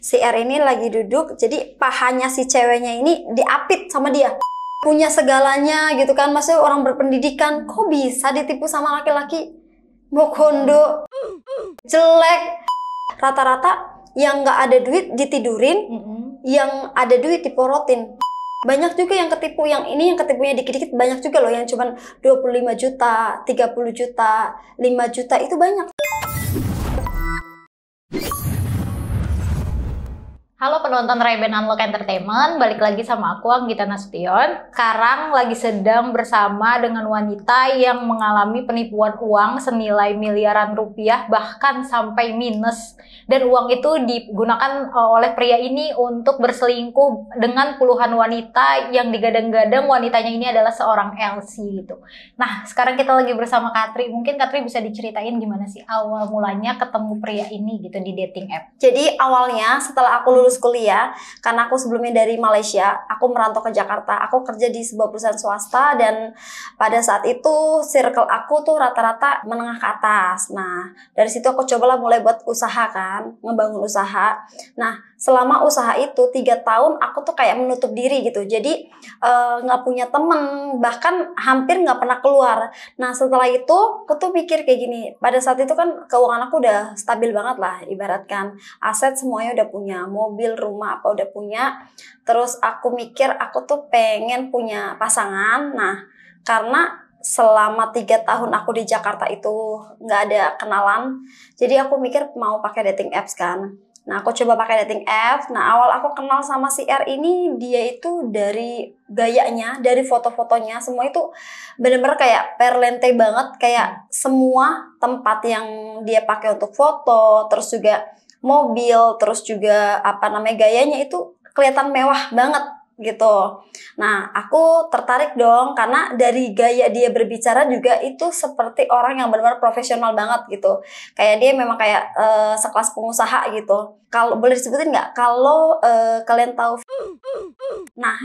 Si R ini lagi duduk, jadi pahanya si ceweknya ini diapit sama dia. Punya segalanya gitu kan, maksudnya orang berpendidikan, kok bisa ditipu sama laki-laki? Bokondo, jelek. Rata-rata yang nggak ada duit ditidurin, yang ada duit diporotin. Banyak juga yang ketipu, yang ini yang ketipunya dikit-dikit banyak juga loh, yang cuman 25 juta, 30 juta, 5 juta, itu banyak. Halo penonton Ray-Ban Unlock Entertainment, balik lagi sama aku Anggita Nasution. Sekarang lagi sedang bersama dengan wanita yang mengalami penipuan uang senilai miliaran rupiah, bahkan sampai minus. Dan uang itu digunakan oleh pria ini untuk berselingkuh dengan puluhan wanita yang digadang-gadang wanitanya ini adalah seorang LC gitu. Nah, sekarang kita lagi bersama Katri. Mungkin Katri bisa diceritain gimana sih awal mulanya ketemu pria ini gitu di dating app. Jadi awalnya setelah aku lulus kuliah, karena aku sebelumnya dari Malaysia, aku merantau ke Jakarta. Aku kerja di sebuah perusahaan swasta dan pada saat itu circle aku tuh rata-rata menengah ke atas. Nah, dari situ aku cobalah mulai buat usaha kan, ngebangun usaha. Nah, selama usaha itu 3 tahun aku tuh kayak menutup diri gitu. Jadi nggak punya temen, bahkan hampir nggak pernah keluar. Nah, setelah itu aku tuh mikir kayak gini. Pada saat itu kan keuangan aku udah stabil banget lah, ibaratkan aset semuanya udah punya, mobil, rumah apa udah punya. Terus aku mikir aku tuh pengen punya pasangan. Nah, karena selama 3 tahun aku di Jakarta itu nggak ada kenalan, jadi aku mikir mau pakai dating apps kan. Nah, aku coba pakai dating apps. Nah, awal aku kenal sama si R ini, dia itu dari gayanya, dari foto-fotonya, semua itu bener-bener kayak perlente banget. Kayak semua tempat yang dia pakai untuk foto, terus juga mobil, terus juga gayanya itu kelihatan mewah banget gitu. Nah, aku tertarik dong karena dari gaya dia berbicara juga itu seperti orang yang benar-benar profesional banget gitu. Kayak dia memang kayak sekelas pengusaha gitu. Kalau boleh disebutin nggak? Kalau kalian tahu, nah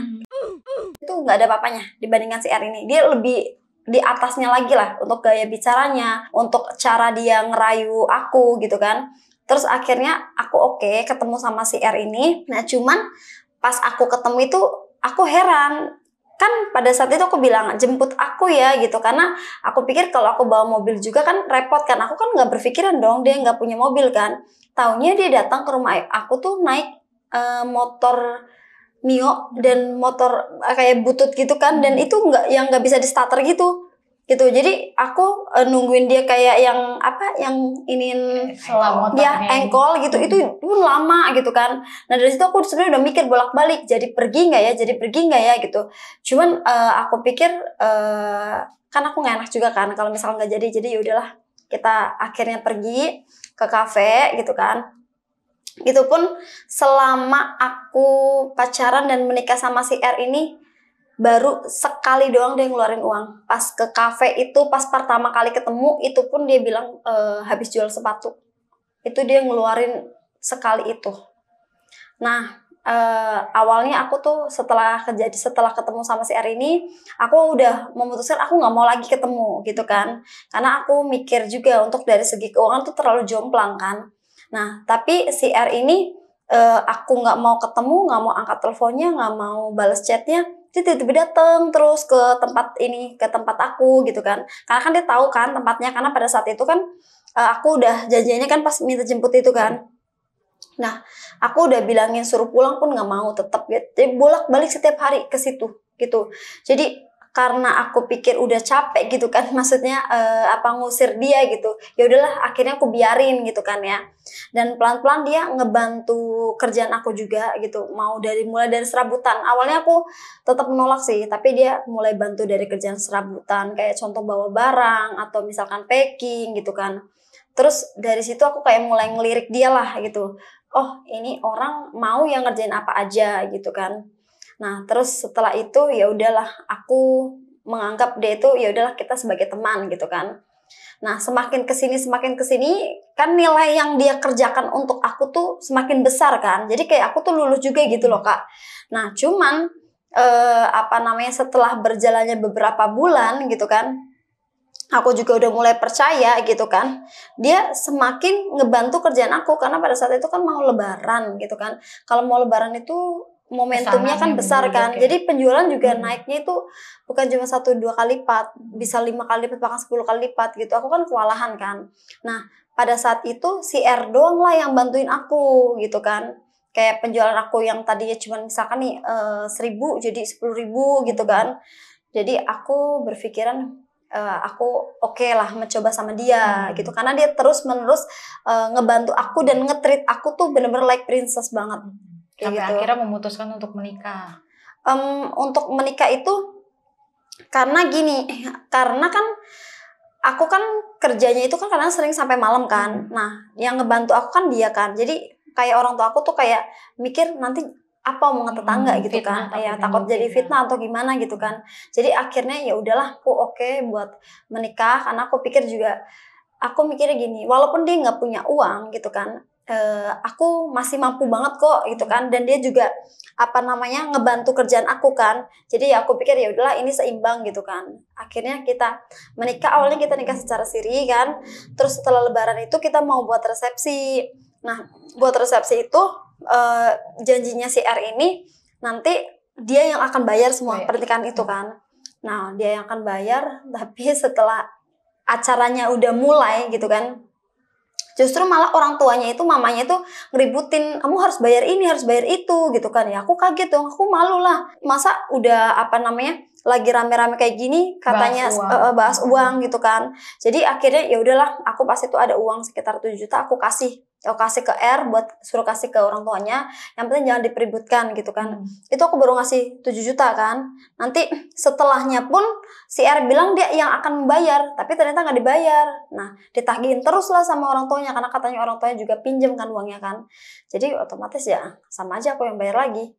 itu nggak ada apa-apanya dibandingkan si R ini. Dia lebih di atasnya lagi lah untuk gaya bicaranya, untuk cara dia ngerayu aku gitu kan. Terus akhirnya aku oke ketemu sama si R ini. Nah, cuman pas aku ketemu itu aku heran. Kan pada saat itu aku bilang jemput aku ya gitu, karena aku pikir kalau aku bawa mobil juga kan repot kan. Aku kan nggak berpikiran dong dia nggak punya mobil kan. Taunya dia datang ke rumah aku tuh naik motor Mio dan motor kayak butut gitu kan, dan itu nggak bisa di starter gitu. Jadi aku nungguin dia kayak yang dia engkol gitu, itu pun lama gitu kan. Nah, dari situ aku sebenarnya udah mikir bolak-balik, jadi pergi nggak ya gitu. Cuman aku pikir kan aku nggak enak juga kan kalau misalnya nggak jadi ya udahlah, kita akhirnya pergi ke kafe gitu kan. Gitu pun selama aku pacaran dan menikah sama si R ini, baru sekali doang dia ngeluarin uang. Pas ke kafe itu, pas pertama kali ketemu, itu pun dia bilang habis jual sepatu. Itu dia ngeluarin sekali itu. Nah, awalnya aku tuh setelah ketemu sama si R ini, aku udah memutuskan aku nggak mau lagi ketemu gitu kan. Karena aku mikir juga untuk dari segi keuangan tuh terlalu jomplang kan. Nah, tapi si R ini aku nggak mau ketemu, nggak mau angkat teleponnya, nggak mau balas chatnya. Dia tiba-tiba dateng terus ke tempat aku gitu kan. Karena kan dia tahu kan tempatnya, karena pada saat itu kan aku udah janjiannya kan pas minta jemput itu kan. Nah, aku udah bilangin suruh pulang pun nggak mau, tetap gitu. Jadi bolak-balik setiap hari ke situ gitu. Jadi karena aku pikir udah capek gitu kan, maksudnya ngusir dia gitu. Ya udahlah, akhirnya aku biarin gitu kan ya. Dan pelan-pelan dia ngebantu kerjaan aku juga gitu. Mulai dari serabutan. Awalnya aku tetap menolak sih, tapi dia mulai bantu dari kerjaan serabutan, kayak contoh bawa barang atau misalkan packing gitu kan. Terus dari situ aku kayak mulai ngelirik dia lah gitu. Oh, ini orang mau yang ngerjain apa aja gitu kan. Nah, terus setelah itu ya udahlah, aku menganggap dia itu ya udahlah, kita sebagai teman gitu kan. Nah, semakin kesini kan nilai yang dia kerjakan untuk aku tuh semakin besar kan. Jadi kayak aku tuh lulus juga gitu loh, Kak. Nah, cuman setelah berjalannya beberapa bulan gitu kan, aku juga udah mulai percaya gitu kan, dia semakin ngebantu kerjaan aku karena pada saat itu kan mau lebaran gitu kan. Kalau mau lebaran itu momentumnya kan Pesanannya besar kan, membludak ya. jadi penjualan juga naiknya itu bukan cuma 1-2 kali lipat, bisa 5 kali lipat bahkan 10 kali lipat gitu. Aku kan kewalahan kan. Nah pada saat itu si R doang lah yang bantuin aku gitu kan. Kayak penjualan aku yang tadinya cuma misalkan nih 1.000 jadi 10.000 gitu kan. Jadi aku berpikiran aku oke lah mencoba sama dia gitu karena dia terus menerus ngebantu aku dan nge-treat aku tuh bener-bener like princess banget kayak Sampai gitu. akhirnya memutuskan untuk menikah. Untuk menikah itu karena gini, karena kan aku kan kerjanya itu kan kadang sering sampai malam kan. Nah yang ngebantu aku kan dia kan, jadi kayak orang tua aku tuh kayak mikir nanti apa omongan tetangga gitu Fitnah, kan, ya takut jadi fitnah atau gimana gitu kan. Jadi akhirnya ya udahlah aku oke buat menikah karena aku pikir juga, aku mikirnya gini, walaupun dia nggak punya uang gitu kan, aku masih mampu banget kok gitu kan, dan dia juga apa namanya ngebantu kerjaan aku kan. Jadi ya aku pikir ya udahlah ini seimbang gitu kan. Akhirnya kita menikah, awalnya kita nikah secara siri kan, terus setelah lebaran itu kita mau buat resepsi. Nah buat resepsi itu janjinya si R ini nanti dia yang akan bayar semua pernikahan itu kan. Nah dia yang akan bayar, tapi setelah acaranya udah mulai gitu kan, justru malah orang tuanya itu, mamanya itu ngeributin, kamu harus bayar ini, harus bayar itu gitu kan. Ya aku kaget dong, aku malu lah, masa udah apa namanya lagi rame-rame kayak gini katanya bahas uang gitu kan. Jadi akhirnya ya udahlah, aku pas itu ada uang sekitar 7 juta, aku kasih ke R buat suruh kasih ke orang tuanya, yang penting jangan dipeributkan gitu kan. Itu aku baru ngasih 7 juta kan. Nanti setelahnya pun si R bilang dia yang akan membayar, tapi ternyata nggak dibayar. Nah ditagihin terus lah sama orang tuanya karena katanya orang tuanya juga pinjam kan uangnya kan. Jadi otomatis ya sama aja aku yang bayar lagi.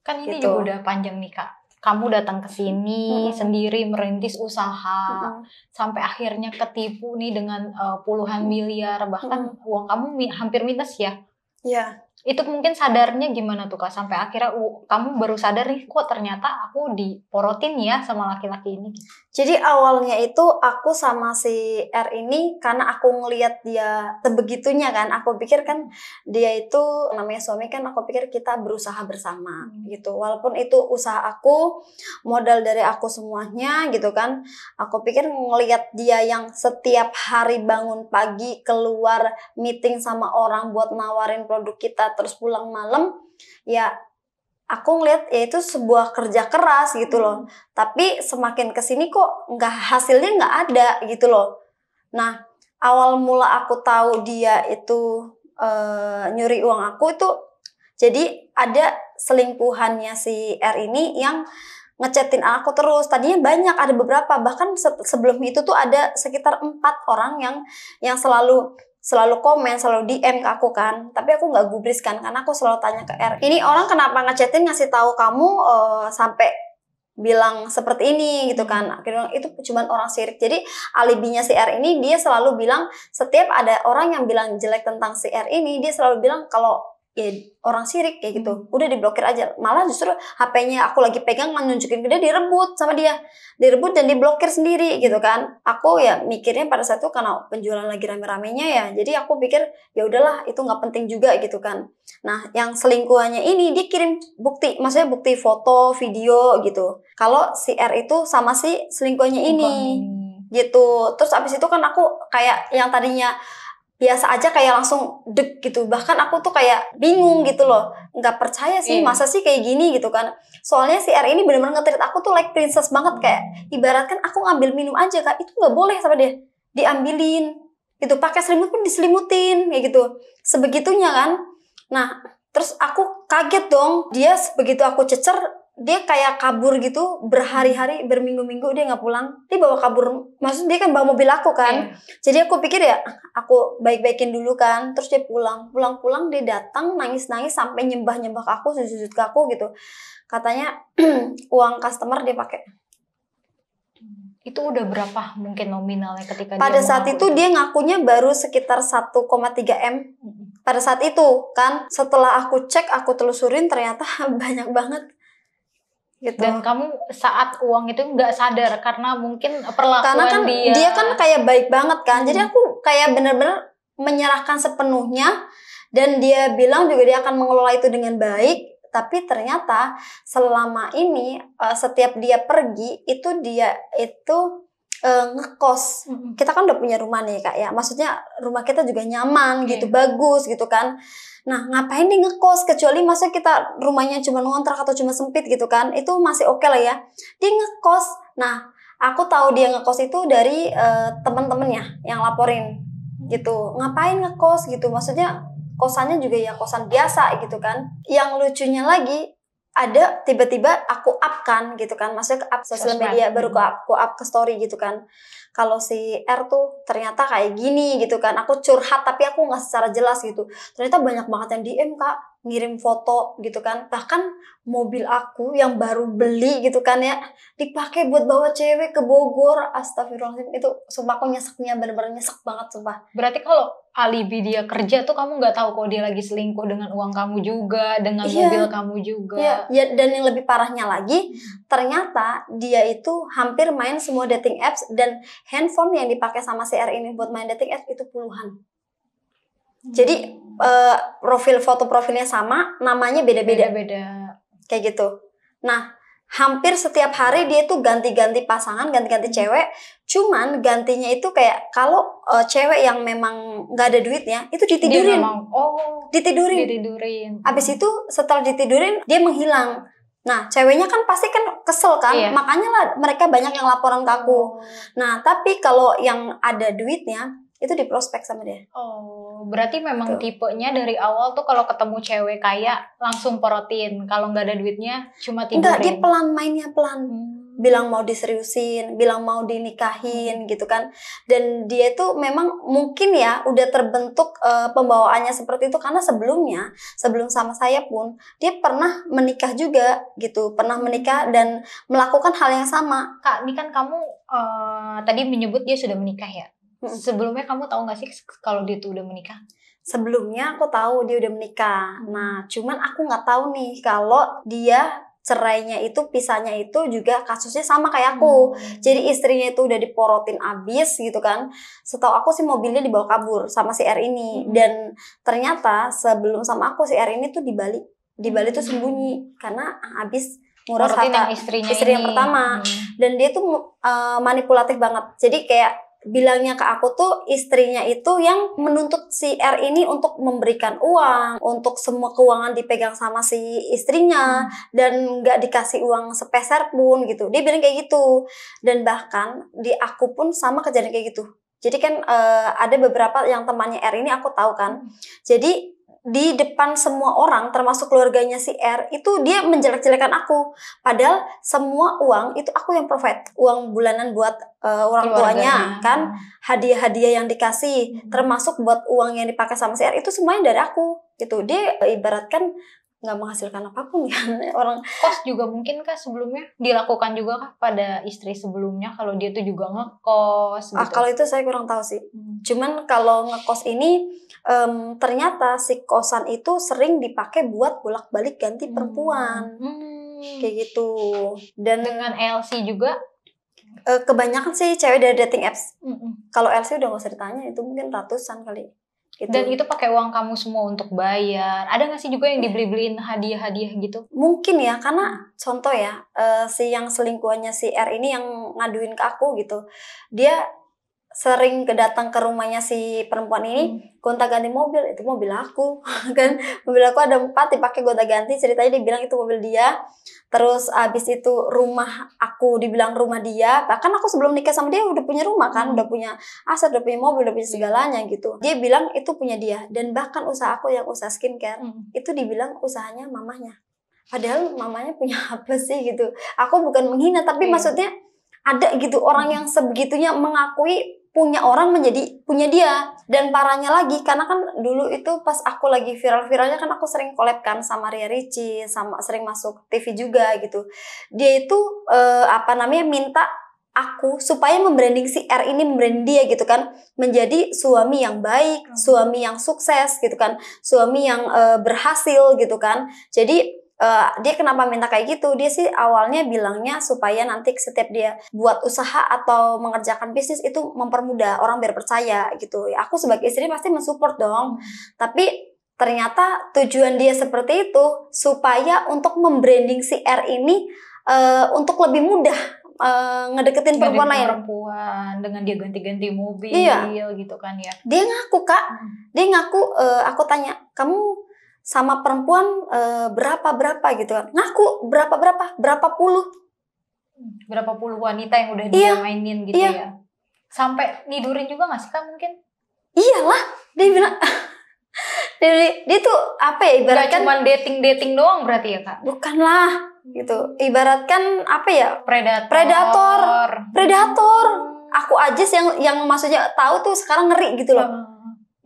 Kan ini gitu. juga udah panjang nih Kak. Kamu datang ke sini sendiri merintis usaha sampai akhirnya ketipu nih dengan puluhan miliar, bahkan uang kamu hampir minus ya. Iya. Itu mungkin sadarnya gimana tuh Kak, sampai akhirnya kamu baru sadar nih kok ternyata aku diporotin ya sama laki-laki ini. Jadi awalnya itu aku sama si R ini karena aku ngelihat dia sebegitunya kan, aku pikir kan dia itu namanya suami kan, aku pikir kita berusaha bersama gitu. Walaupun itu usaha aku, modal dari aku semuanya gitu kan. Aku pikir ngelihat dia yang setiap hari bangun pagi keluar meeting sama orang buat nawarin produk kita terus pulang malam, ya aku ngeliat ya itu sebuah kerja keras gitu loh. Tapi semakin kesini kok hasilnya nggak ada gitu loh. Nah awal mula aku tahu dia itu nyuri uang aku itu, jadi ada selingkuhannya si R ini yang ngechatin aku terus. Tadinya banyak, ada beberapa, bahkan sebelum itu tuh ada sekitar 4 orang yang selalu komen, selalu DM ke aku kan. Tapi aku nggak gubris kan, karena aku selalu tanya ke R, ini orang kenapa ngechatin ngasih tahu kamu sampai bilang seperti ini gitu kan. Akhirnya itu cuman orang sirik. Jadi alibinya si R ini, dia selalu bilang setiap ada orang yang bilang jelek tentang si R ini, dia selalu bilang kalau ya orang sirik kayak gitu, udah diblokir aja. Malah justru HP-nya aku lagi pegang nunjukin ke dia, direbut sama dia, direbut dan diblokir sendiri gitu kan. Aku ya mikirnya pada saat itu karena penjualan lagi rame-ramenya ya, jadi aku pikir ya udahlah itu nggak penting juga gitu kan. Nah yang selingkuhannya ini dia kirim bukti, maksudnya bukti foto, video gitu, kalau si R itu sama si selingkuhannya ini gitu. Terus abis itu kan aku kayak yang tadinya biasa aja kayak langsung deg gitu. Bahkan aku tuh kayak bingung gitu loh. Nggak percaya sih, masa sih kayak gini gitu kan. Soalnya si R ini bener-bener nge-treat aku tuh like princess banget. Kayak ibaratkan aku ngambil minum aja Kak, itu nggak boleh sama dia. Diambilin gitu, pakai selimut pun diselimutin kayak gitu. Sebegitunya kan. Nah terus aku kaget dong. Dia begitu aku cecer, dia kayak kabur gitu, berhari-hari, berminggu-minggu dia nggak pulang. Dia bawa kabur, maksudnya dia kan bawa mobil aku kan. Jadi aku pikir ya aku baik-baikin dulu kan. Terus dia pulang dia datang nangis-nangis sampai nyembah-nyembah ke aku, sujud ke aku gitu. Katanya uang customer dia pakai. Itu udah berapa mungkin nominalnya ketika pada saat itu dia ngakunya baru sekitar 1,3 M. Pada saat itu kan, setelah aku cek, aku telusurin ternyata banyak banget. gitu. Dan kamu saat uang itu nggak sadar karena mungkin perlakuan Karena kan dia kan kayak baik banget kan. Jadi aku kayak bener-bener menyerahkan sepenuhnya, dan dia bilang juga dia akan mengelola itu dengan baik. Tapi ternyata selama ini setiap dia pergi itu dia itu ngekos. Kita kan udah punya rumah nih Kak ya. Maksudnya rumah kita juga nyaman gitu, bagus gitu kan. Nah, ngapain dia ngekos? Kecuali masa kita rumahnya cuma ngontrak atau cuma sempit gitu kan. Itu masih oke lah ya. Dia ngekos. Nah, aku tahu dia ngekos itu dari teman-temannya yang laporin gitu. Ngapain ngekos gitu? Maksudnya kosannya juga ya kosan biasa gitu kan. Yang lucunya lagi, ada tiba-tiba aku up kan gitu kan, maksudnya ke up sosial media, baru aku up ke story gitu kan, kalau si R tuh ternyata kayak gini gitu kan. Aku curhat tapi aku nggak secara jelas gitu, ternyata banyak banget yang DM Kak, ngirim foto gitu kan. Bahkan mobil aku yang baru beli gitu kan ya, dipakai buat bawa cewek ke Bogor. Astagfirullahaladzim, itu sumpah aku nyeseknya bener-bener nyesek banget sumpah. Berarti kalau alibi dia kerja tuh kamu nggak tahu kalau dia lagi selingkuh dengan uang kamu juga, dengan mobil kamu juga. Iya, dan yang lebih parahnya lagi, ternyata dia itu hampir main semua dating apps, dan handphone yang dipakai sama si R ini buat main dating apps itu puluhan. Jadi profil foto profilnya sama, namanya beda-beda. Kayak gitu. Nah, hampir setiap hari dia tuh ganti-ganti pasangan, ganti-ganti cewek. Cuman gantinya itu kayak kalau cewek yang memang nggak ada duitnya itu ditidurin. Ditidurin. Abis itu setelah ditidurin dia menghilang. Nah, ceweknya kan pasti kan kesel kan, makanya lah mereka banyak yang laporan ke aku. Nah, tapi kalau yang ada duitnya itu diprospek sama dia. Berarti memang tipenya dari awal tuh kalau ketemu cewek kaya langsung porotin. Kalau nggak ada duitnya cuma tidurin. Enggak, dia pelan, mainnya pelan. Bilang mau diseriusin, bilang mau dinikahin gitu kan. Dan dia itu memang mungkin ya udah terbentuk pembawaannya seperti itu, karena sebelum sama saya pun dia pernah menikah juga gitu, pernah menikah dan melakukan hal yang sama. Kak, ini kan kamu tadi menyebut dia sudah menikah ya. Sebelumnya kamu tahu nggak sih kalau dia tuh udah menikah? Sebelumnya aku tahu dia udah menikah. Nah, cuman aku nggak tahu nih kalau dia cerainya itu, pisahnya itu juga kasusnya sama kayak aku. Jadi istrinya itu udah diporotin abis gitu kan. Setahu aku sih mobilnya dibawa kabur sama si R ini. Dan ternyata sebelum sama aku si R ini tuh di Bali. Di Bali tuh sembunyi karena abis ngurus harta istri yang pertama. Dan dia tuh manipulatif banget. Jadi kayak bilangnya ke aku tuh istrinya itu yang menuntut si R ini untuk memberikan uang, untuk semua keuangan dipegang sama si istrinya, dan nggak dikasih uang sepeser pun gitu. Dia bilang kayak gitu. Dan bahkan di aku pun sama kejadian kayak gitu. Jadi kan ada beberapa yang temannya R ini aku tahu kan. Jadi di depan semua orang termasuk keluarganya si R itu dia menjelek-jelekan aku, padahal semua uang itu aku yang provide, uang bulanan buat orang tuanya kan, hadiah-hadiah yang dikasih termasuk buat uang yang dipakai sama si R itu semuanya dari aku gitu. Dia ibaratkan nggak menghasilkan apapun kan. Orang kos juga mungkin kah sebelumnya dilakukan juga kah pada istri sebelumnya, kalau dia tuh juga ngekos gitu? Kalau itu saya kurang tahu sih. Cuman kalau ngekos ini ternyata si kosan itu sering dipakai buat bolak-balik ganti perempuan. Kayak gitu. Dan dengan LC juga kebanyakan sih cewek dari dating apps. Kalau LC udah gak usah ditanya, itu mungkin ratusan kali. Gitu. Dan itu pakai uang kamu semua untuk bayar. Ada nggak sih juga yang dibeli-beliin hadiah-hadiah gitu? Mungkin ya, karena contoh ya, si yang selingkuhannya si R ini yang ngaduin ke aku gitu. Dia sering datang ke rumahnya si perempuan ini, gonta-ganti mobil. Itu mobil aku kan, mobil aku ada 4 dipakai gonta-ganti. Ceritanya dibilang itu mobil dia. Terus abis itu rumah aku dibilang rumah dia. Bahkan aku sebelum nikah sama dia udah punya rumah kan, udah punya aset, udah punya mobil, udah punya segalanya gitu. Dia bilang itu punya dia. Dan bahkan usaha aku yang usaha skincare itu dibilang usahanya mamahnya. Padahal mamanya punya apa sih gitu. Aku bukan menghina, tapi maksudnya ada gitu orang yang sebegitunya mengakui punya orang menjadi punya dia. Dan parahnya lagi, karena kan dulu itu pas aku lagi viral-viralnya kan aku sering collab kan sama Ria Ricci, sama sering masuk TV juga gitu. Dia itu minta aku supaya membranding si R ini, membranding dia gitu kan, menjadi suami yang baik, suami yang sukses gitu kan, suami yang berhasil gitu kan. Jadi dia kenapa minta kayak gitu? Dia sih awalnya bilangnya supaya nanti setiap dia buat usaha atau mengerjakan bisnis itu mempermudah orang biar percaya gitu. Ya, aku sebagai istri pasti mensupport dong. Tapi ternyata tujuan dia seperti itu supaya untuk membranding si R ini untuk lebih mudah ngedeketin perempuan lain. Dengan dia ganti-ganti mobil gitu kan ya. Dia ngaku, Kak. Dia ngaku, aku tanya, "Kamu sama perempuan berapa gitu kan?" Ngaku berapa puluh. Berapa puluh wanita yang udah dia mainin gitu ya. Sampai nidurin juga gak sih, Kak, mungkin? Iyalah, dia bilang dia tuh apa ya, ibaratkan cuma dating doang berarti ya, Kak? Bukanlah gitu. Ibaratkan apa ya? Predator. Aku aja sih yang maksudnya tahu tuh sekarang ngeri gitu loh.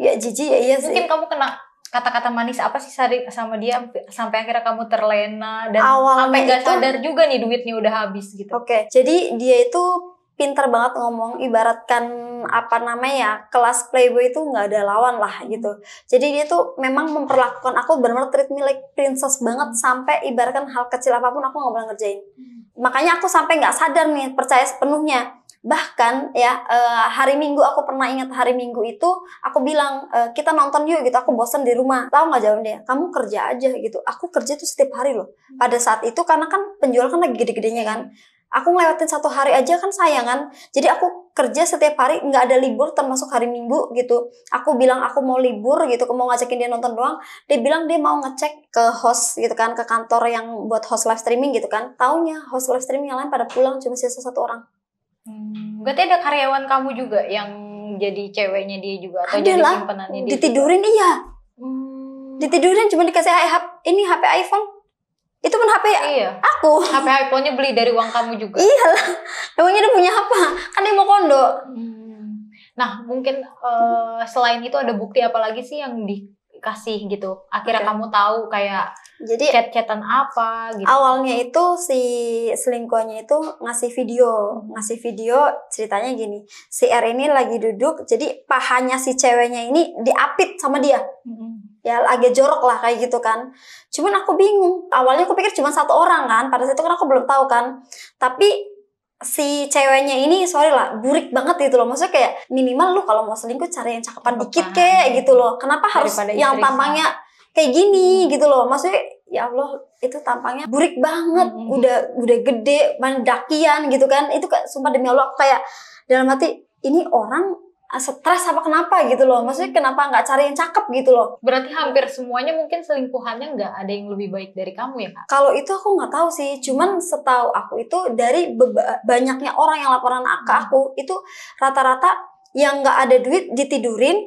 Ya jijik ya, iya sih. Mungkin kamu kena kata-kata manis apa sih sama dia sampai akhirnya kamu terlena dan sampai gak sadar juga nih duitnya udah habis gitu. Oke, jadi dia itu pintar banget ngomong, ibaratkan apa namanya, kelas playboy itu nggak ada lawan lah gitu. Jadi dia tuh memang memperlakukan aku benar-benar treat me like princess banget, sampai ibaratkan hal kecil apapun aku nggak boleh ngerjain. Makanya aku sampai nggak sadar nih, percaya sepenuhnya. Bahkan ya hari Minggu, aku pernah ingat hari Minggu itu aku bilang, kita nonton yuk gitu, aku bosen di rumah. Tahu nggak jawab dia? Kamu kerja aja gitu. Aku kerja tuh setiap hari loh. Pada saat itu karena kan penjual kan lagi gede-gedenya kan. Aku ngelewatin 1 hari aja kan sayang kan. Jadi aku kerja setiap hari, nggak ada libur termasuk hari Minggu gitu. Aku bilang aku mau libur gitu, mau ngajakin dia nonton doang. Dia bilang dia mau ngecek ke host gitu kan, ke kantor yang buat host live streaming gitu kan. Taunya host live streaming yang lain pada pulang, cuma sisa 1 orang. Berarti ada karyawan kamu juga yang jadi ceweknya dia juga atau jadi simpenannya dia? Ditidurin juga? Iya. Ditidurin, cuma dikasih HP iPhone. Itu pun HP aku. HP iPhone-nya beli dari uang kamu juga? Iyalah. Emangnya dia punya apa? Kan dia mau kondo. Nah, mungkin selain itu ada bukti apa lagi sih yang dikasih gitu? Akhirnya kamu tahu kayak jadi chat-chatan apa gitu. Awalnya itu si selingkuhannya itu ngasih video ceritanya gini. Si R ini lagi duduk, jadi pahanya si ceweknya ini diapit sama dia. Ya agak jorok lah kayak gitu kan. Cuman aku bingung. Awalnya aku pikir cuma 1 orang kan. Pada saat itu kan aku belum tahu kan. Tapi si ceweknya ini sorry lah, burik banget gitu loh. Maksudnya kayak minimal lu kalau mau selingkuh cari yang cakepan dikit kayak gitu loh. Kenapa harus yang tampangnya kayak gini gitu loh. Maksudnya ya Allah, itu tampangnya burik banget. Udah gede, mandakian gitu kan. Itu kayak sumpah demi Allah, aku kayak dalam hati, ini orang stres apa kenapa gitu loh. Maksudnya kenapa nggak cari yang cakep gitu loh. Berarti hampir semuanya mungkin selingkuhannya nggak ada yang lebih baik dari kamu ya, Kak? Kalau itu aku nggak tahu sih. Cuman setahu aku itu dari banyaknya orang yang laporan ke aku, itu rata-rata yang nggak ada duit ditidurin,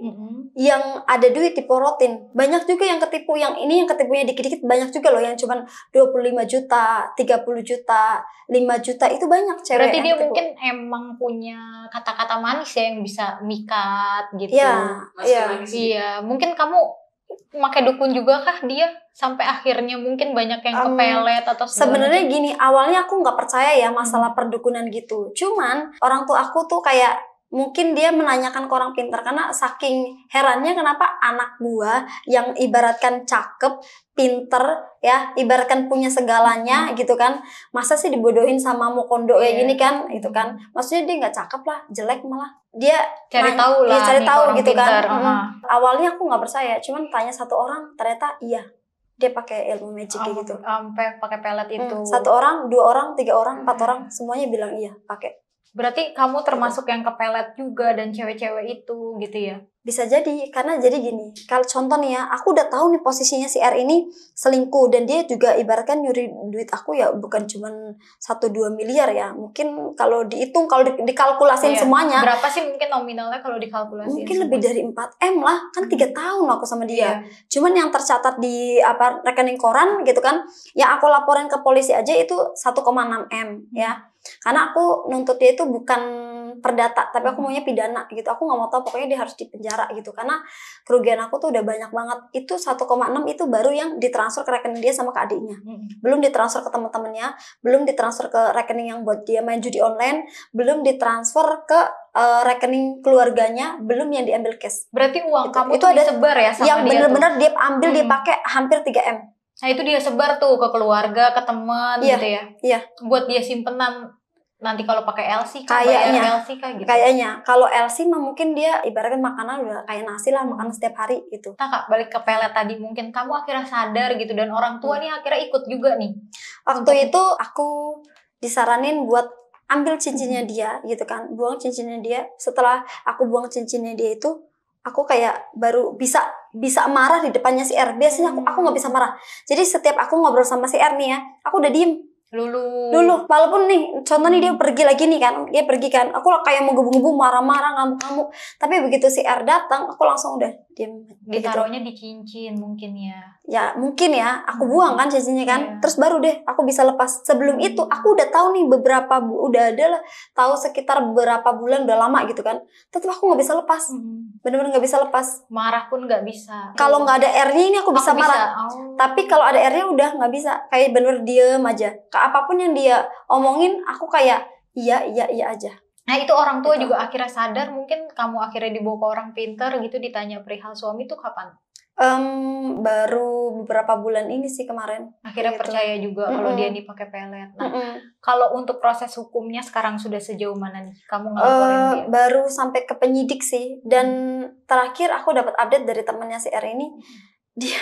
yang ada duit diporotin. Banyak juga yang ketipu, yang ini yang ketipunya dikit-dikit banyak juga loh, yang cuman 25 juta, 30 juta, 5 juta, itu banyak cewek. Berarti dia mungkin emang punya kata-kata manis ya yang bisa mikat gitu. Iya, mungkin kamu pakai dukun juga kah dia sampai akhirnya mungkin banyak yang kepelet atau sebenarnya gini, awalnya aku nggak percaya ya masalah perdukunan gitu. Cuman orang tua aku tuh kayak mungkin dia menanyakan ke orang pintar, karena saking herannya kenapa anak gua yang ibaratkan cakep, pinter ya, ibaratkan punya segalanya gitu kan, masa sih dibodohin sama mukondo kayak gini kan, itu kan. Maksudnya dia nggak cakep lah, jelek malah. Dia cari tahu lah, cari tahu gitu pintar, kan. Awalnya aku nggak percaya, cuman tanya 1 orang, ternyata iya. Dia pakai ilmu magic kayak gitu. Sampai pakai pelet itu. 1 orang, 2 orang, 3 orang, 4 orang, semuanya bilang iya pakai. Berarti kamu termasuk yang kepelet juga dan cewek-cewek itu gitu ya? Bisa jadi, karena jadi gini, kalau contoh nih ya, aku udah tahu nih posisinya si R ini selingkuh, dan dia juga ibaratkan nyuri duit aku ya bukan cuman 1-2 miliar ya, mungkin kalau dihitung, kalau dikalkulasin semuanya. Berapa sih mungkin nominalnya kalau dikalkulasi? Mungkin lebih dari 4M lah, kan 3 tahun aku sama dia. Cuman yang tercatat di rekening koran gitu kan, yang aku laporin ke polisi aja itu 1,6M ya. Karena aku nuntut dia itu bukan perdata, tapi aku maunya pidana gitu. Aku nggak mau tahu, pokoknya dia harus dipenjara gitu. Karena kerugian aku tuh udah banyak banget. Itu 1,6 itu baru yang ditransfer ke rekening dia sama ke adiknya. Belum ditransfer ke teman-temannya, belum ditransfer ke rekening yang buat dia main judi online, belum ditransfer ke rekening keluarganya, belum yang diambil cash. Berarti uang gitu. kamu itu tuh ada disebar ya sama yang dia bener-bener dia ambil, dia pakai hampir 3M. Nah itu dia sebar tuh ke keluarga, ke teman Iya, gitu ya. iya. Buat dia simpenan nanti kalau pakai LC kah, Kayaknya. bayar LC kah gitu. Kayaknya kalau LC mah mungkin dia ibaratnya makanan udah kayak nasi lah, makan setiap hari gitu. Nah Kak, balik ke pelet tadi, mungkin kamu akhirnya sadar gitu dan orang tua nih akhirnya ikut juga nih. Waktu itu aku disaranin buat ambil cincinnya dia gitu kan, buang cincinnya dia. Setelah aku buang cincinnya dia itu, aku kayak baru bisa marah di depannya si R. Biasanya aku nggak bisa marah. Jadi setiap aku ngobrol sama si R nih ya, aku udah diem dulu. Walaupun nih contoh nih dia pergi lagi nih kan, dia pergi kan, aku kayak menggebu-gebu, marah-marah, ngamuk-ngamuk. Tapi begitu si R datang, aku langsung udah diem. Ditaruhnya di cincin mungkin ya. Ya mungkin ya, aku buang kan cincinnya kan, terus baru deh aku bisa lepas. Sebelum itu aku udah tahu nih udah ada lah, tahu sekitar beberapa bulan, udah lama gitu kan. Tetap aku nggak bisa lepas, bener-bener nggak bisa lepas. Marah pun nggak bisa. Kalau nggak ada R-nya ini aku bisa marah. Tapi kalau ada R-nya udah nggak bisa, kayak bener diem aja. Apapun yang dia omongin, aku kayak iya aja. Nah itu orang tua juga akhirnya sadar, mungkin kamu akhirnya dibawa ke orang pintar gitu, ditanya perihal suami itu kapan? Baru beberapa bulan ini sih kemarin. Akhirnya percaya juga kalau dia nih pakai pelet. Nah, kalau untuk proses hukumnya sekarang sudah sejauh mana nih? Kamu ngelaporin dia? Baru sampai ke penyidik sih. Dan terakhir aku dapat update dari temannya si R ini, dia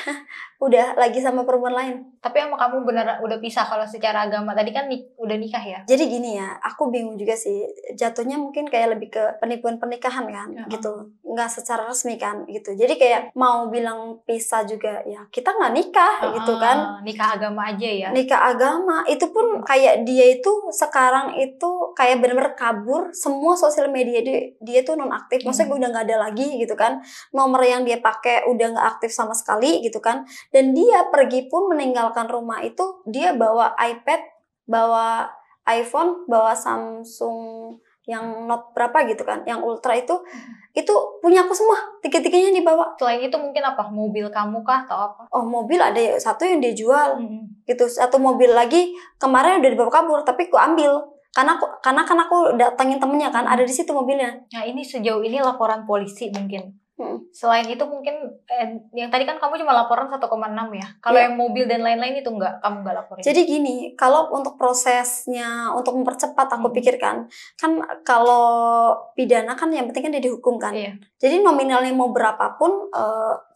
udah lagi sama perempuan lain. Tapi sama kamu beneran udah pisah kalau secara agama? Tadi kan udah nikah ya? Jadi gini ya, aku bingung juga sih. Jatuhnya mungkin kayak lebih ke penipuan pernikahan kan, gitu. Nggak secara resmi kan, gitu. Jadi kayak mau bilang pisah juga, ya kita nggak nikah, gitu kan. Nikah agama aja ya? Nikah agama, itu pun kayak dia itu sekarang itu kayak bener-bener kabur. Semua sosial media dia tuh nonaktif. Maksudnya udah nggak ada lagi gitu kan. Nomor yang dia pakai udah nggak aktif sama sekali gitu kan. Dan dia pergi pun meninggalkan rumah itu, dia bawa iPad, bawa iPhone, bawa Samsung yang Note berapa gitu kan, yang Ultra itu punya aku semua, tiga-tiganya dibawa. Selain itu mungkin apa? Mobil kamu kah atau apa? Oh, mobil ada satu yang dia jual, gitu. Satu mobil lagi kemarin udah dibawa kabur, tapi aku ambil karena kan aku datangin temennya kan, ada di situ mobilnya. Nah ini sejauh ini laporan polisi mungkin. Selain itu mungkin yang tadi kan kamu cuma laporan 1,6 ya. Kalau yang mobil dan lain-lain itu kamu nggak laporin. Jadi gini, kalau untuk prosesnya untuk mempercepat aku pikirkan, kan kalau pidana kan yang penting kan dia dihukum kan. Jadi nominalnya mau berapapun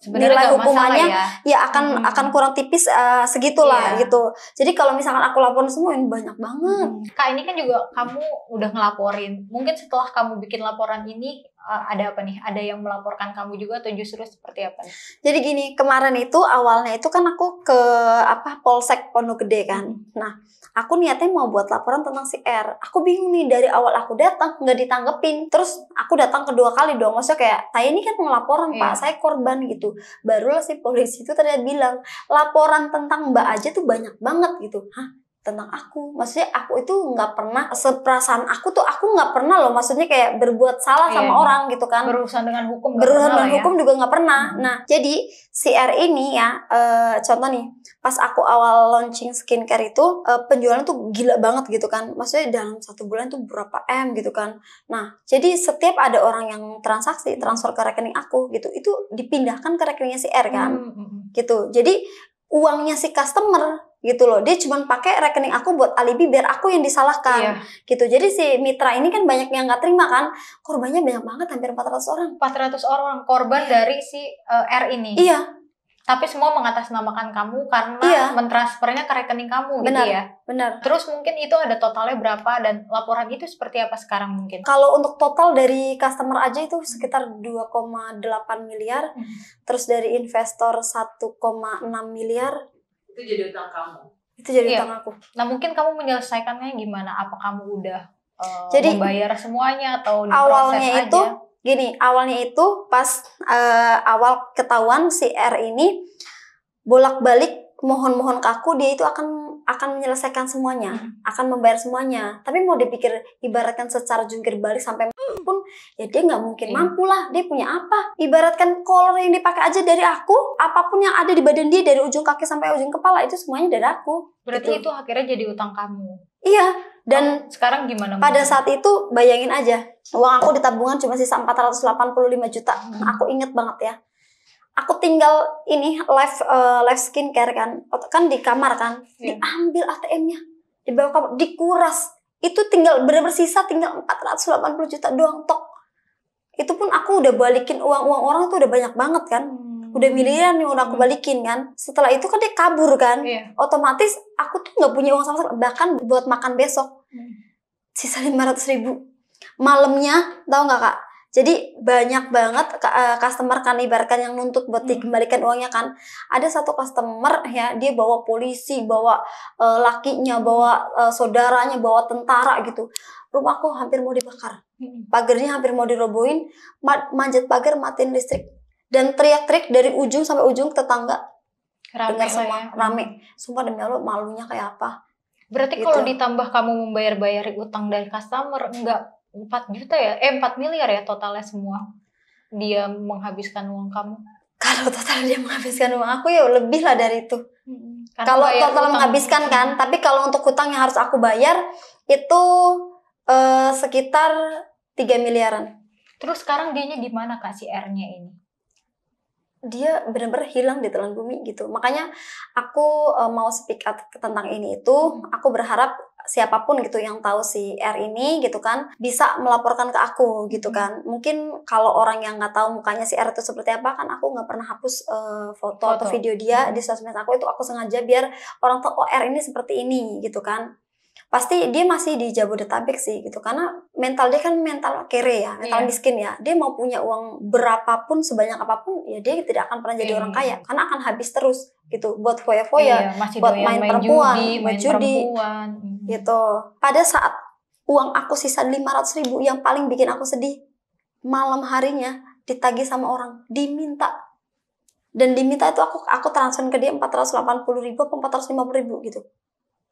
nilai hukumannya ya akan kurang tipis segitulah gitu. Jadi kalau misalkan aku laporin semua ini banyak banget. Kak, ini kan juga kamu udah ngelaporin. Mungkin setelah kamu bikin laporan ini ada apa nih? Ada yang melaporkan kamu juga atau justru seperti apa nih? Jadi gini, kemarin itu awalnya itu kan aku ke Polsek Pondok Gede kan. Nah, aku niatnya mau buat laporan tentang si R. Aku bingung nih, dari awal aku datang nggak ditanggepin. Terus aku datang kedua kali dong. Maksudnya kayak, saya ini kan mau laporan Pak, saya korban gitu. Barulah si polisi itu ternyata bilang, laporan tentang Mbak aja tuh banyak banget gitu. Hah? Tentang aku, maksudnya aku itu nggak pernah, seperasaan aku tuh aku nggak pernah loh, maksudnya kayak berbuat salah sama orang gitu kan, berurusan dengan hukum juga nggak pernah. Nah jadi si R ini ya, contoh nih, pas aku awal launching skincare itu penjualan tuh gila banget gitu kan, maksudnya dalam 1 bulan tuh berapa M gitu kan. Nah jadi setiap ada orang yang transaksi transfer ke rekening aku gitu, itu dipindahkan ke rekeningnya si R kan, gitu. Jadi uangnya si customer gitu loh, dia cuma pakai rekening aku buat alibi biar aku yang disalahkan, gitu. Jadi si mitra ini kan banyak yang nggak terima kan, korbannya banyak banget, hampir 400 orang. 400 orang korban dari si R ini. Iya. Tapi semua mengatasnamakan kamu karena mentransfernya ke rekening kamu gitu ya. Benar. Terus mungkin itu ada totalnya berapa dan laporan itu seperti apa sekarang mungkin? Kalau untuk total dari customer aja itu sekitar 2,8 miliar. Terus dari investor 1,6 miliar. Itu jadi utang kamu. Itu jadi utang aku. Nah mungkin kamu menyelesaikannya gimana? Apa kamu udah membayar semuanya atau diproses awalnya aja? Itu gini, awalnya itu pas awal ketahuan si R ini bolak-balik mohon-mohon ke aku, dia itu akan menyelesaikan semuanya, akan membayar semuanya. Tapi mau dipikir ibaratkan secara jungkir balik sampai pun ya dia nggak mungkin mampu lah. Dia punya apa? Ibaratkan kolor yang dipakai aja dari aku, apapun yang ada di badan dia dari ujung kaki sampai ujung kepala itu semuanya dari aku. Berarti gitu. itu akhirnya jadi utang kamu. Iya. Dan sekarang gimana? Pada saat itu bayangin aja, uang aku di tabungan cuma sisa 485 juta. Aku inget banget ya. aku tinggal ini live skincare kan di kamar kan, diambil ATM-nya, dibawa kamar, dikuras. Itu tinggal bener-bener sisa tinggal 480 juta doang tok. Itu pun aku udah balikin uang orang tuh udah banyak banget kan. Udah miliaran yang udah aku balikin kan. Setelah itu kan dia kabur kan. Otomatis aku tuh nggak punya uang sama sekali. Bahkan buat makan besok. Sisa 500.000. Malamnya, tahu nggak Kak? Jadi banyak banget customer kan, ibaratkan yang nuntut buat dikembalikan uangnya kan. Ada satu customer ya, dia bawa polisi, bawa lakinya, bawa saudaranya, bawa tentara gitu. Rumahku hampir mau dibakar. Pagarnya hampir mau dirobohin, manjat pagar, matiin listrik. Dan teriak-teriak dari ujung sampai ujung tetangga. Dengar semua, rame. Sumpah demi Allah, malunya kayak apa. Berarti gitu. Kalau ditambah kamu membayar utang dari customer, enggak 4 juta ya? 4 miliar ya totalnya semua. Dia menghabiskan uang kamu. Kalau total dia menghabiskan uang aku ya lebih lah dari itu. Kalau total menghabiskan kan, tapi kalau untuk hutang yang harus aku bayar itu sekitar 3 miliaran. Terus sekarang dianya di mana Kak si R-nya ini? Dia benar-benar hilang di telan bumi gitu. Makanya aku mau speak up tentang ini itu. Aku berharap siapapun gitu yang tahu si R ini gitu kan bisa melaporkan ke aku gitu kan. Mungkin kalau orang yang nggak tahu mukanya si R itu seperti apa kan, aku nggak pernah hapus foto atau video dia di sosmed aku. Itu aku sengaja biar orang tahu, oh R ini seperti ini gitu kan. Pasti dia masih di Jabodetabek sih gitu, karena mental dia kan mental kere ya, mental miskin ya. Dia mau punya uang berapapun, sebanyak apapun ya dia tidak akan pernah jadi orang kaya, karena akan habis terus gitu buat foya-foya, buat main perempuan, main judi gitu. Pada saat uang aku sisa 500.000, yang paling bikin aku sedih, malam harinya ditagih sama orang, diminta itu aku transfer ke dia 480.000 atau 450.000 gitu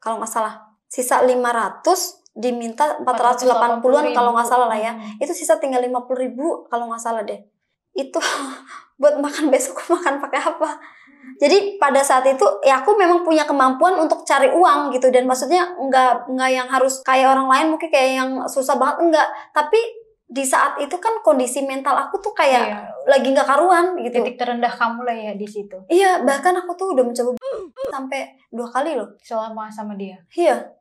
kalau nggak salah. Sisa 500 diminta 480-an kalau nggak salah lah ya. Itu sisa tinggal 50.000 kalau nggak salah deh. Itu buat makan besok makan pakai apa? Jadi pada saat itu ya aku memang punya kemampuan untuk cari uang gitu, dan maksudnya nggak yang harus kayak orang lain mungkin kayak yang susah banget, enggak. Tapi di saat itu kan kondisi mental aku tuh kayak lagi nggak karuan gitu. Titik terendah kamu lah ya di situ. Iya, bahkan aku tuh udah mencoba sampai 2 kali loh selama sama dia. Iya.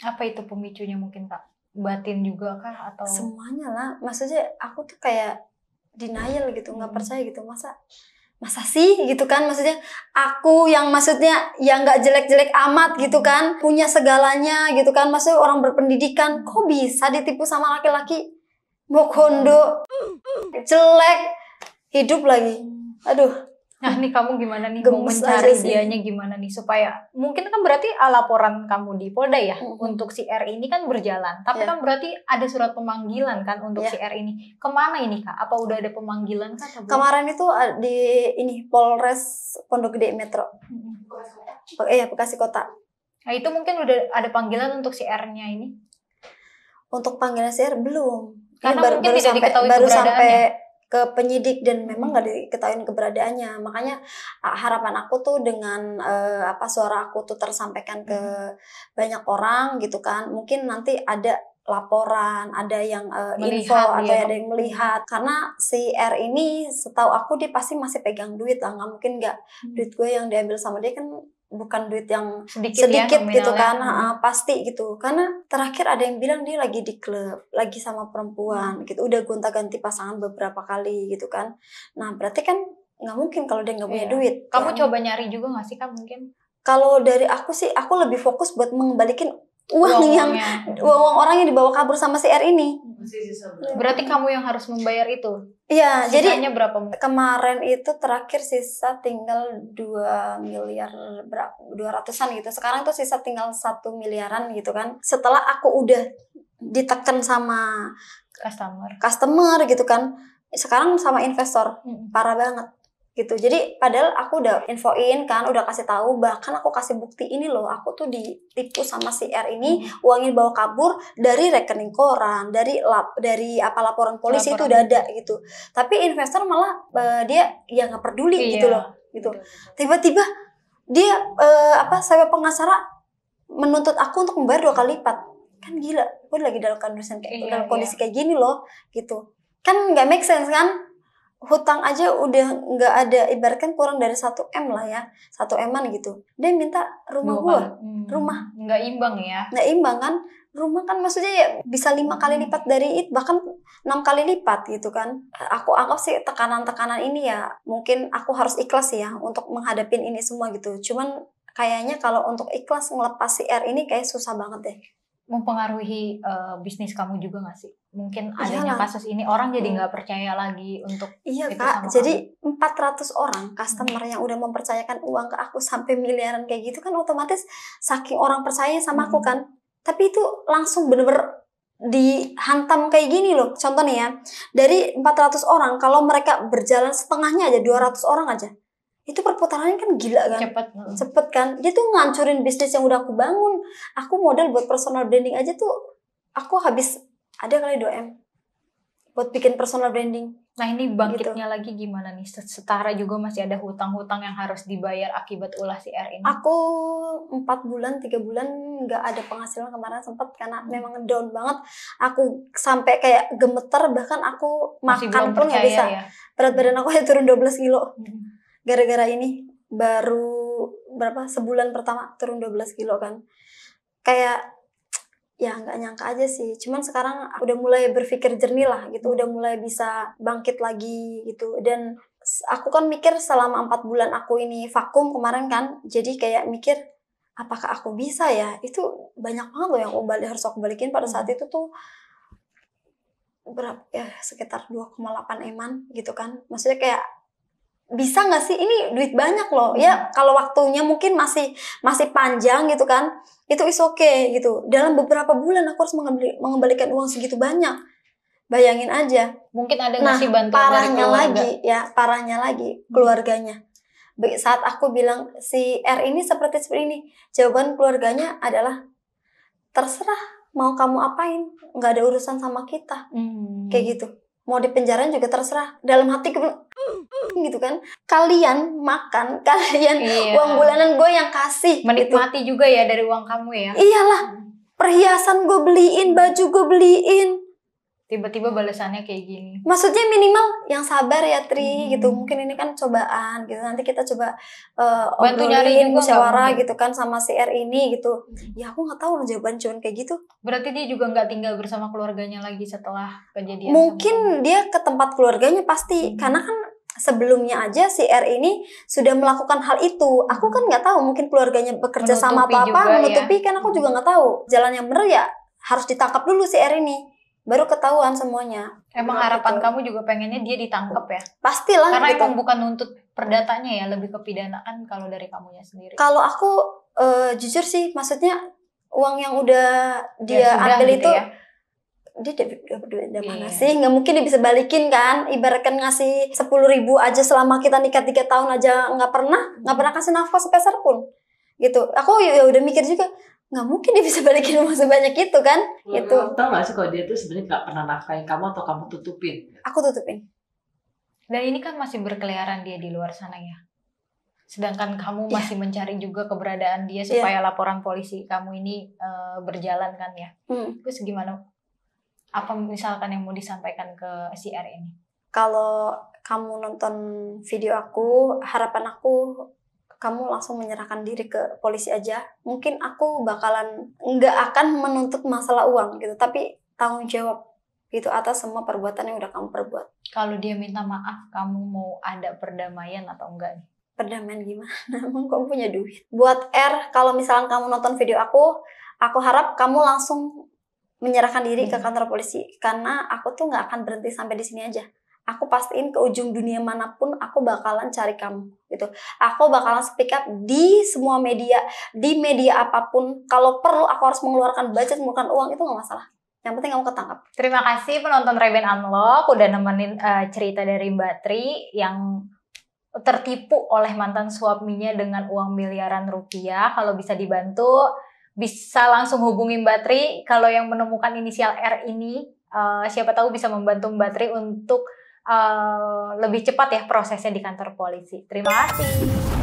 Apa itu pemicunya mungkin Kak? Batin juga kah atau? Semuanya lah. Maksudnya aku tuh kayak denial gitu, nggak percaya gitu. Masa sih gitu kan, maksudnya aku yang maksudnya yang nggak jelek-jelek amat gitu kan, punya segalanya gitu kan, maksudnya orang berpendidikan, kok bisa ditipu sama laki-laki mau kondo, jelek, hidup lagi. Aduh. Nah nih kamu gimana nih mau mencari dianya gimana nih supaya mungkin kan berarti laporan kamu di Polda ya untuk si R ini kan berjalan, tapi kan berarti ada surat pemanggilan kan untuk si R ini. Kemana ini Kak? Apa udah ada pemanggilan Kak? Kemarin itu di ini Polres Pondok Gede Metro. Bekasi Kota. Nah itu mungkin udah ada panggilan untuk si R-nya ini? Untuk panggilan si R belum. Karena mungkin tidak diketahui baru keberadaannya. Sampai ke penyidik dan memang nggak diketahui keberadaannya. Makanya harapan aku tuh dengan suara aku tuh tersampaikan ke banyak orang gitu kan. Mungkin nanti ada laporan, ada yang info atau ada yang melihat. Karena si R ini setahu aku dia pasti masih pegang duit lah, nggak mungkin nggak. Duit gue yang diambil sama dia kan bukan duit yang sedikit gitu kan, pasti gitu. Karena terakhir ada yang bilang dia lagi di klub, lagi sama perempuan gitu, udah gonta-ganti pasangan beberapa kali gitu kan. Nah berarti kan nggak mungkin kalau dia nggak punya duit. Kamu coba nyari juga nggak sih Kak mungkin? Kalau dari aku sih, aku lebih fokus buat mengembalikan uang orang yang dibawa kabur sama si R ini. Berarti kamu yang harus membayar itu? Iya, jadi berapa? Kemarin itu terakhir sisa tinggal 2 miliar 200-an gitu. Sekarang tuh sisa tinggal 1 miliaran gitu kan. Setelah aku udah ditekan sama customer gitu kan. Sekarang sama investor. Parah banget. Gitu. Jadi padahal aku udah infoin kan, udah kasih tahu, bahkan aku kasih bukti ini loh, aku tuh ditipu sama si R ini, uangnya bawa kabur dari rekening koran, dari laporan polisi itu udah ada gitu. Tapi investor malah dia ya nggak peduli gitu loh, gitu. Tiba-tiba dia sewa pengacara menuntut aku untuk membayar 2 kali lipat. Kan gila, gue lagi dalam kondisi kayak dalam kondisi kayak gini loh, gitu. Kan nggak make sense kan? hutang aja udah nggak ada, ibaratkan kurang dari 1 M lah ya, 1 M-an gitu. Dia minta rumah gua, rumah nggak imbang ya. nggak imbang kan, rumah kan maksudnya ya bisa 5 kali lipat dari itu, bahkan 6 kali lipat gitu kan. Aku anggap sih tekanan-tekanan ini ya mungkin aku harus ikhlas ya untuk menghadapin ini semua gitu. Cuman kayaknya kalau untuk ikhlas ngelepas si R ini kayak susah banget deh. Mempengaruhi bisnis kamu juga nggak sih? Mungkin adanya Iyalah. kasus ini orang jadi nggak percaya lagi untuk Iya itu Kak, sama jadi 400 orang customer yang udah mempercayakan uang ke aku sampai miliaran kayak gitu kan, otomatis saking orang percaya sama aku kan. Tapi itu langsung bener-bener dihantam kayak gini loh. Contoh nih ya, dari 400 orang kalau mereka berjalan setengahnya aja, 200 orang aja, itu perputarannya kan gila kan. Cepet kan. Dia tuh ngancurin bisnis yang udah aku bangun. Aku modal buat personal branding aja tuh aku habis ada kali 2 M buat bikin personal branding. Nah ini bangkitnya lagi gimana nih? Setara juga masih ada hutang-hutang yang harus dibayar akibat ulah si R ini. Aku 4 bulan, 3 bulan nggak ada penghasilan kemarin sempat karena memang down banget. Aku sampai kayak gemeter, bahkan aku Masih makan belum pun nggak bisa. ya? Berat badan aku ya turun 12 kilo. Gara-gara ini baru berapa sebulan pertama turun 12 kilo kan. Kayak ya nggak nyangka aja sih. Cuman sekarang udah mulai berpikir jernih lah gitu, udah mulai bisa bangkit lagi gitu. Dan aku kan mikir selama 4 bulan aku ini vakum kemarin kan, jadi kayak mikir apakah aku bisa ya? Itu banyak banget loh yang harus aku balikin pada saat itu tuh berapa ya, sekitar 2,8 M-an gitu kan. Maksudnya kayak bisa nggak sih, ini duit banyak loh ya, kalau waktunya mungkin masih panjang gitu kan, itu is okay gitu. Dalam beberapa bulan aku harus mengembalikan uang segitu banyak, bayangin aja. Mungkin ada ngasih bantuan dari keluarga. Parahnya lagi keluarganya. Saat aku bilang si R ini seperti ini, jawaban keluarganya adalah terserah mau kamu apain, nggak ada urusan sama kita. Kayak gitu. Mau dipenjarain juga terserah. Dalam hati gitu kan, kalian makan, uang bulanan gue yang kasih, menikmati gitu juga ya dari uang kamu ya. Iyalah, perhiasan gue beliin, baju gue beliin, tiba-tiba balasannya kayak gini. Maksudnya minimal yang sabar ya Tri gitu. Mungkin ini kan cobaan gitu, nanti kita coba bantu nyariin musyawarah gitu kan sama si R ini gitu. Ya aku nggak tahu jawaban cuman kayak gitu. Berarti dia juga nggak tinggal bersama keluarganya lagi setelah kejadian. Mungkin dia ke tempat keluarganya pasti, karena kan sebelumnya aja si R ini sudah melakukan hal itu. Aku kan nggak tahu, mungkin keluarganya bekerja sama atau apa, menutupi ya. Kan aku juga nggak tahu. Jalan yang benar ya harus ditangkap dulu si R ini, baru ketahuan semuanya. Emang harapan kamu juga pengennya dia ditangkap ya? Pastilah. Karena gitu. Emang bukan nuntut perdatanya ya, lebih ke pidana kan kalau dari kamunya sendiri. Kalau aku jujur sih, maksudnya uang yang udah dia ambil gitu itu ya? Dia dapat duit dari mana sih? Nggak mungkin dia bisa balikin kan? Ibaratkan ngasih 10.000 aja selama kita nikah 3 tahun aja nggak pernah kasih nafkah sepeser pun gitu. Aku ya udah mikir juga, nggak mungkin dia bisa balikin uang sebanyak itu kan. Gitu. Tahu nggak sih kalau dia tuh sebenarnya nggak pernah nafkahin kamu atau kamu tutupin? Aku tutupin. Dan ini kan masih berkeliaran dia di luar sana ya. Sedangkan kamu masih mencari juga keberadaan dia supaya laporan polisi kamu ini berjalan kan ya. Terus gimana? Apa misalkan yang mau disampaikan ke si R ini? Kalau kamu nonton video aku, harapan aku kamu langsung menyerahkan diri ke polisi aja. Mungkin aku bakalan nggak akan menuntut masalah uang gitu, tapi tanggung jawab gitu atas semua perbuatan yang udah kamu perbuat. Kalau dia minta maaf, kamu mau ada perdamaian atau enggak nih? Perdamaian gimana? Emang kamu punya duit? Buat R, kalau misalkan kamu nonton video aku harap kamu langsung menyerahkan diri ke kantor polisi, karena aku tuh nggak akan berhenti sampai di sini aja. Aku pastiin ke ujung dunia manapun aku bakalan cari kamu gitu. Aku bakalan speak up di semua media, di media apapun. Kalau perlu aku harus mengeluarkan budget, mengeluarkan uang, itu nggak masalah. Yang penting kamu ketangkap. Terima kasih penonton Ray-Ban Unlock udah nemenin cerita dari Mbak Tri yang tertipu oleh mantan suaminya dengan uang miliaran rupiah. Kalau bisa dibantu, bisa langsung hubungi Mbak Tri. Kalau yang menemukan inisial R ini, siapa tahu bisa membantu Mbak Tri untuk lebih cepat ya prosesnya di kantor polisi. Terima kasih.